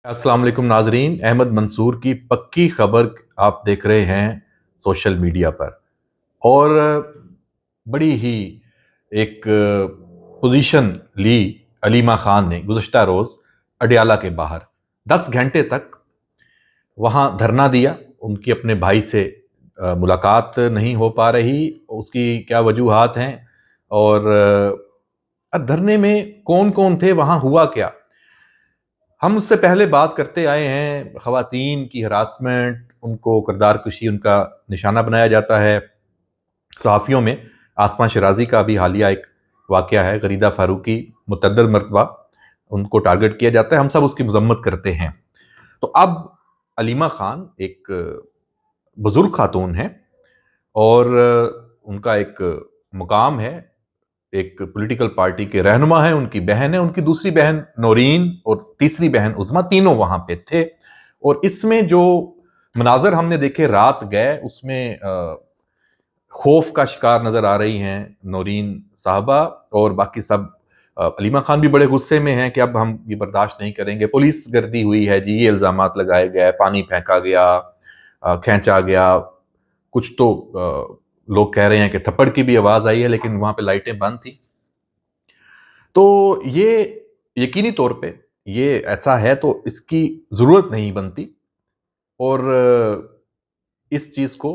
अस्सलाम वालेकुम नाजरीन। अहमद मंसूर की पक्की खबर आप देख रहे हैं सोशल मीडिया पर। और बड़ी ही एक पोजीशन ली अलीमा खान ने गुज़श्ता रोज़ अडियाला के बाहर 10 घंटे तक वहाँ धरना दिया। उनकी अपने भाई से मुलाकात नहीं हो पा रही, उसकी क्या वजूहात हैं और धरने में कौन कौन थे, वहाँ हुआ क्या। हम उससे पहले बात करते आए हैं ख़वातीन की हरासमेंट, उनको किरदार कुशी उनका निशाना बनाया जाता है। सहाफ़ियों में आसमा शराजी का भी हालिया एक वाक़या है, गरीदा फ़ारूकी मुतअद्दिद मरतबा उनको टारगेट किया जाता है, हम सब उसकी मज़म्मत करते हैं। तो अब अलीमा ख़ान एक बुज़ुर्ग ख़ातून हैं और उनका एक मुकाम है, एक पॉलिटिकल पार्टी के रहनुमा हैं, उनकी बहन है, उनकी दूसरी बहन नौरीन और तीसरी बहन उज़्मा, तीनों वहाँ पे थे। और इसमें जो मनाज़र हमने देखे रात गए, उसमें खौफ का शिकार नज़र आ रही हैं नौरीन साहबा और बाकी सब। अलीमा खान भी बड़े गुस्से में हैं कि अब हम ये बर्दाश्त नहीं करेंगे, पुलिस गर्दी हुई है जी, ये इल्ज़ामात लगाए गए, पानी फेंका गया, खींचा गया। कुछ तो लोग कह रहे हैं कि थप्पड़ की भी आवाज़ आई है, लेकिन वहाँ पे लाइटें बंद थी। तो ये यकीनी तौर पे ये ऐसा है तो इसकी ज़रूरत नहीं बनती और इस चीज़ को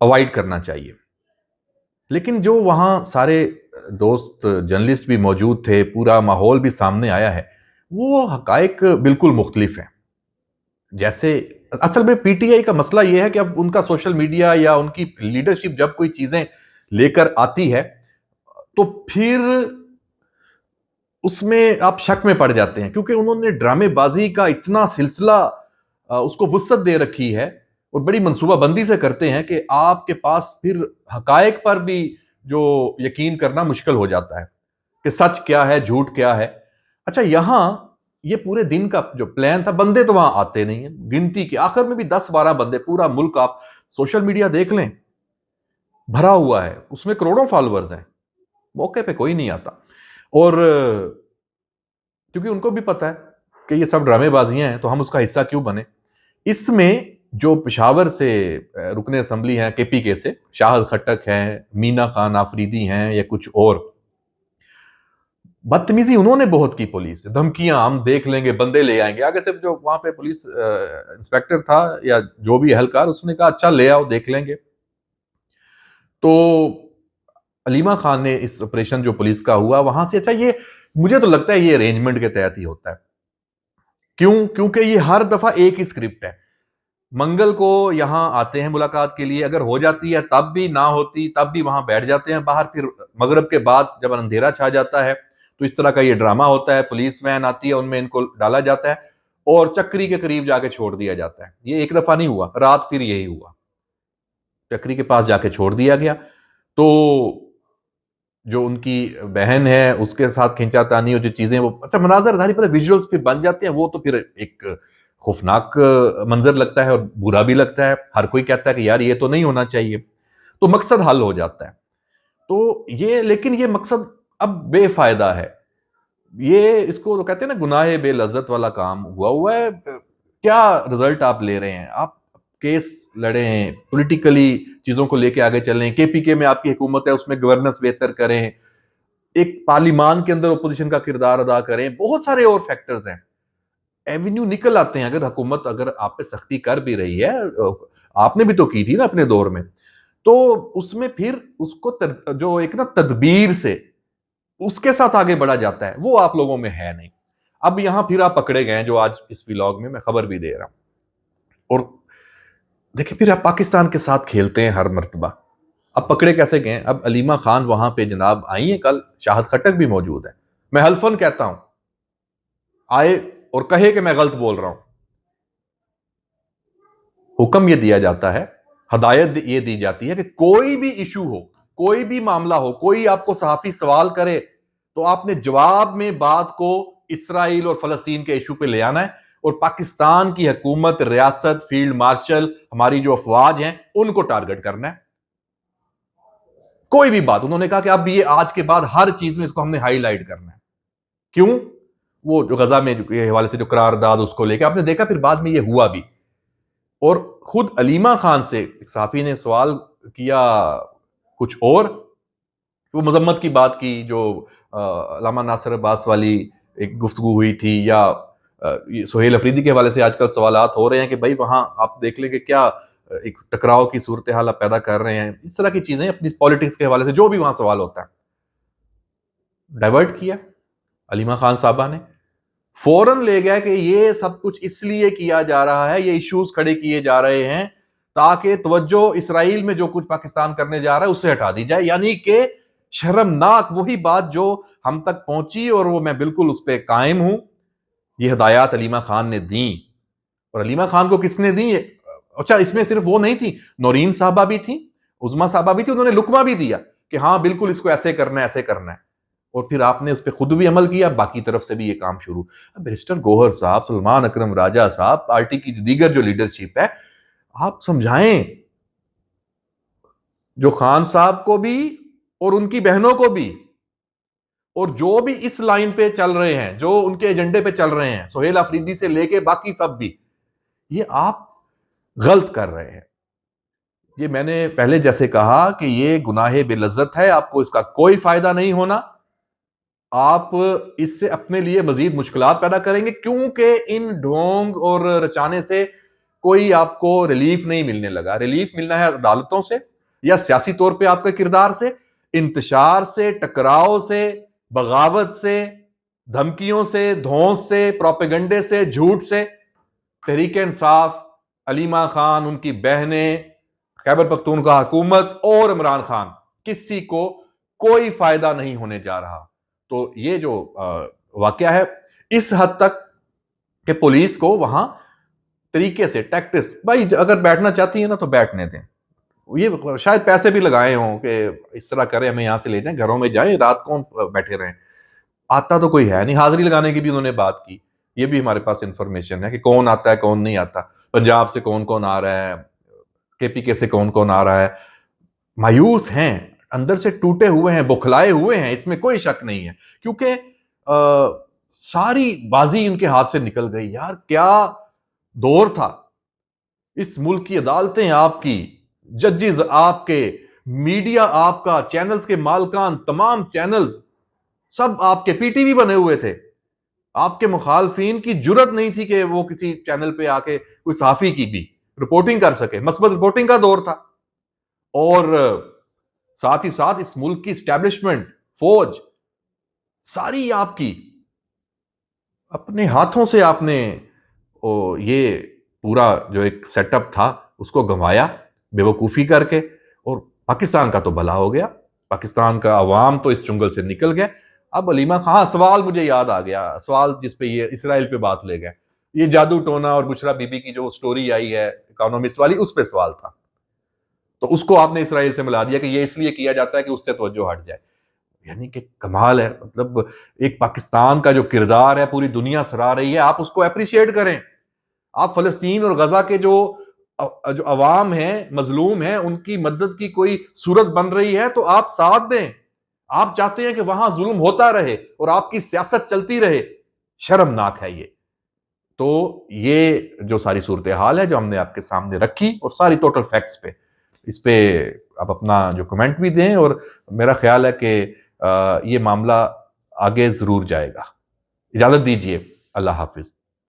अवॉइड करना चाहिए। लेकिन जो वहाँ सारे दोस्त जर्नलिस्ट भी मौजूद थे, पूरा माहौल भी सामने आया है, वो हक़ाइक़ बिल्कुल मुख्तलिफ हैं। जैसे असल में पीटीआई का मसला ये है कि अब उनका सोशल मीडिया या उनकी लीडरशिप जब कोई चीज़ें लेकर आती है, तो फिर उसमें आप शक में पड़ जाते हैं, क्योंकि उन्होंने ड्रामेबाजी का इतना सिलसिला उसको वुसअत दे रखी है और बड़ी मंसूबाबंदी से करते हैं कि आपके पास फिर हकायक पर भी जो यकीन करना मुश्किल हो जाता है कि सच क्या है, झूठ क्या है। अच्छा, यहां ये पूरे दिन का जो प्लान था, बंदे तो वहां आते नहीं है, गिनती के आखिर में भी 10-12 बंदे, पूरा मुल्क आप सोशल मीडिया देख लें भरा हुआ है, उसमें करोड़ों फॉलोअर्स हैं, मौके पे कोई नहीं आता। और क्योंकि उनको भी पता है कि ये सब ड्रामेबाजियां हैं, तो हम उसका हिस्सा क्यों बने। इसमें जो पेशावर से रुकने असम्बली हैं, केपीके से शाहिद खट्टक हैं, मीना खान आफरीदी हैं या कुछ और, बदतमीजी उन्होंने बहुत की पुलिस से, धमकियां हम देख लेंगे, बंदे ले आएंगे। आगे से जो वहां पे पुलिस इंस्पेक्टर था या जो भी एहलकार, उसने कहा अच्छा ले आओ, देख लेंगे। तो अलीमा खान ने इस ऑपरेशन जो पुलिस का हुआ वहां से, अच्छा ये मुझे तो लगता है ये अरेंजमेंट के तहत ही होता है। क्यों? क्योंकि ये हर दफा एक ही स्क्रिप्ट है। मंगल को यहां आते हैं मुलाकात के लिए, अगर हो जाती है तब भी, ना होती तब भी वहां बैठ जाते हैं बाहर। फिर मगरिब के बाद जब अंधेरा छा जाता है तो इस तरह का ये ड्रामा होता है, पुलिस वैन आती है, उनमें इनको डाला जाता है और चक्री के करीब जाके छोड़ दिया जाता है। ये एक दफा नहीं हुआ, रात फिर यही हुआ, चक्री के पास जाके छोड़ दिया गया। तो जो उनकी बहन है उसके साथ खींचातानी और जो चीजें, वो अच्छा मनाजर जाहिर पता विजुअल्स फिर बन जाते हैं, वो तो फिर एक खौफनाक मंजर लगता है और बुरा भी लगता है। हर कोई कहता है कि यार ये तो नहीं होना चाहिए, तो मकसद हल हो जाता है। तो ये, लेकिन ये मकसद अब बेफायदा है। ये इसको तो कहते हैं ना, गुनाह बेलज्जत वाला काम हुआ है। क्या रिजल्ट आप ले रहे हैं? आप केस लड़े हैं, पॉलिटिकली चीजों को लेके आगे चलें, केपीके में आपकी हुकूमत है, उसमें गवर्नेंस बेहतर करें, एक पार्लिमान के अंदर ओपोजिशन का किरदार अदा करें, बहुत सारे और फैक्टर्स हैं, एवेन्यू निकल आते हैं। अगर हुकूमत अगर आप पे सख्ती कर भी रही है, आपने भी तो की थी ना अपने दौर में, तो उसमें फिर उसको जो एक ना तदबीर से उसके साथ आगे बढ़ा जाता है, वो आप लोगों में है नहीं। अब यहां फिर आप पकड़े गए, जो आज इस व्लॉग में मैं खबर भी दे रहा हूं। और देखिए, फिर आप पाकिस्तान के साथ खेलते हैं हर मर्तबा। अब पकड़े कैसे गए? अब अलीमा खान वहां पे जनाब आई है, कल शाहिद खट्टक भी मौजूद है। मैं हल्फन कहता हूं, आए और कहे कि मैं गलत बोल रहा हूं। हुक्म यह दिया जाता है, हदायत ये दी जाती है कि कोई भी इशू हो, कोई भी मामला हो, कोई आपको सहाफी सवाल करे, तो आपने जवाब में बात को इसराइल और फलस्तीन के इशू पे ले आना है और पाकिस्तान की हुकूमत, रियासत, फील्ड मार्शल, हमारी जो अफवाज हैं, उनको टारगेट करना है। कोई भी बात, उन्होंने कहा कि अब ये आज के बाद हर चीज में इसको हमने हाईलाइट करना है। क्यों? وہ جو غزہ میں کے حوالے سے جو قرارداد اس کو لے کے آپ نے دیکھا پھر بعد میں یہ ہوا بھی. اور خود علیمہ خان سے ایک صحافی نے سوال کیا کچھ اور، وہ مذمت کی بات کی جو علامہ ناصر عباس والی ایک گفتگو ہوئی تھی، یا سہیل افریدی کے حوالے سے آج کل سوالات ہو رہے ہیں کہ بھائی وہاں آپ دیکھ لیں کہ کیا ایک ٹکراؤ کی صورتحال آپ پیدا کر رہے ہیں. اس طرح کی چیزیں اپنی پالیٹکس کے حوالے سے جو بھی وہاں سوال ہوتا ہے ڈائیورٹ کیا علیمہ خان صاحبہ نے، فوراً لے گیا کہ یہ سب کچھ اس لیے کیا جا رہا ہے، یہ ایشوز کھڑے کیے جا رہے ہیں تاکہ توجہ اسرائیل میں جو کچھ پاکستان کرنے جا رہا ہے اس سے ہٹا دی جائے. یعنی کہ شرمناک وہی بات جو ہم تک پہنچی، اور وہ میں بالکل اس پہ قائم ہوں. یہ ہدایات علیمہ خان نے دیں، اور علیمہ خان کو کس نے دیں؟ اچھا اس میں صرف وہ نہیں تھی، نورین صاحبہ بھی تھیں، عظمیٰ صاحبہ بھی تھی، انہوں نے لقمہ بھی دیا کہ ہاں بالکل اس کو ایسے کرنا ہے ایسے کرنا ہے. اور پھر آپ نے اس پہ خود بھی عمل کیا، باقی طرف سے بھی یہ کام شروع. بیرسٹر گوہر صاحب، سلمان اکرم راجہ صاحب، پارٹی کی دیگر جو لیڈرشپ ہے، آپ سمجھائیں جو خان صاحب کو بھی اور ان کی بہنوں کو بھی، اور جو بھی اس لائن پہ چل رہے ہیں، جو ان کے ایجنڈے پہ چل رہے ہیں، سہیل افریدی سے لے کے باقی سب بھی، یہ آپ غلط کر رہے ہیں. یہ میں نے پہلے جیسے کہا کہ یہ گناہ بے لذت ہے، آپ کو اس کا کوئی فائدہ نہیں ہونا، آپ اس سے اپنے لیے مزید مشکلات پیدا کریں گے، کیونکہ ان ڈھونگ اور رچانے سے کوئی آپ کو ریلیف نہیں ملنے لگا. ریلیف ملنا ہے عدالتوں سے، یا سیاسی طور پہ آپ کے کردار سے، انتشار سے، ٹکراؤ سے، بغاوت سے، دھمکیوں سے، دھونس سے، پروپیگنڈے سے، جھوٹ سے. تحریک انصاف، علیمہ خان، ان کی بہنیں، خیبر پختونخوا حکومت اور عمران خان، کسی کو کوئی فائدہ نہیں ہونے جا رہا. تو یہ جو واقعہ ہے اس حد تک کہ پولیس کو وہاں طریقے سے ٹیکٹس، بھائی اگر بیٹھنا چاہتی ہیں نا تو بیٹھنے دیں. یہ شاید پیسے بھی لگائے ہوں کہ اس طرح کریں، ہمیں یہاں سے لے جائیں، گھروں میں جائیں، رات کون بیٹھے رہیں. آتا تو کوئی ہے نہیں. حاضری لگانے کی بھی انہوں نے بات کی، یہ بھی ہمارے پاس انفارمیشن ہے کہ کون آتا ہے کون نہیں آتا، پنجاب سے کون کون آ رہا ہے، کے پی کے سے کون کون آ رہا ہے. مایوس ہیں، اندر سے ٹوٹے ہوئے ہیں، بکھلائے ہوئے ہیں، اس میں کوئی شک نہیں ہے، کیونکہ ساری بازی ان کے ہاتھ سے نکل گئی. یار کیا دور تھا. اس ملک کی عدالتیں آپ کی، ججز آپ کے، میڈیا آپ کا، چینلز کے مالکان، تمام چینلز سب آپ کے، پی ٹی وی بنے ہوئے تھے. آپ کے مخالفین کی جرت نہیں تھی کہ وہ کسی چینل پہ آ کے کوئی صحافی کی بھی رپورٹنگ کر سکے. مثبت رپورٹنگ کا دور تھا. اور ساتھ ہی ساتھ اس ملک کی اسٹیبلشمنٹ، فوج ساری آپ کی، اپنے ہاتھوں سے آپ نے یہ پورا جو ایک سیٹ اپ تھا اس کو گنوایا بے وقوفی کر کے. اور پاکستان کا تو بھلا ہو گیا، پاکستان کا عوام تو اس چنگل سے نکل گیا. اب علیمہ خان، سوال مجھے یاد آ گیا، سوال جس پہ یہ اسرائیل پہ بات لے گئے، یہ جادو ٹونا اور بشرا بی بی کی جو سٹوری آئی ہے اکانومسٹ والی، اس پہ سوال تھا، تو اس کو آپ نے اسرائیل سے ملا دیا کہ یہ اس لیے کیا جاتا ہے کہ اس سے توجہ ہٹ جائے. یعنی کہ کمال ہے. مطلب ایک پاکستان کا جو کردار ہے پوری دنیا سراہ رہی ہے، آپ اس کو اپریشیٹ کریں. آپ فلسطین اور غزہ کے جو عوام ہیں، مظلوم ہیں، ان کی مدد کی کوئی صورت بن رہی ہے تو آپ ساتھ دیں. آپ چاہتے ہیں کہ وہاں ظلم ہوتا رہے اور آپ کی سیاست چلتی رہے. شرمناک ہے یہ. تو یہ جو ساری صورتحال ہے جو ہم نے آپ کے سامنے رکھی، اور ساری ٹوٹل فیکٹس پہ، اس پہ آپ اپنا جو کمنٹ بھی دیں، اور میرا خیال ہے کہ یہ معاملہ آگے ضرور جائے گا. اجازت دیجیے. اللہ حافظ.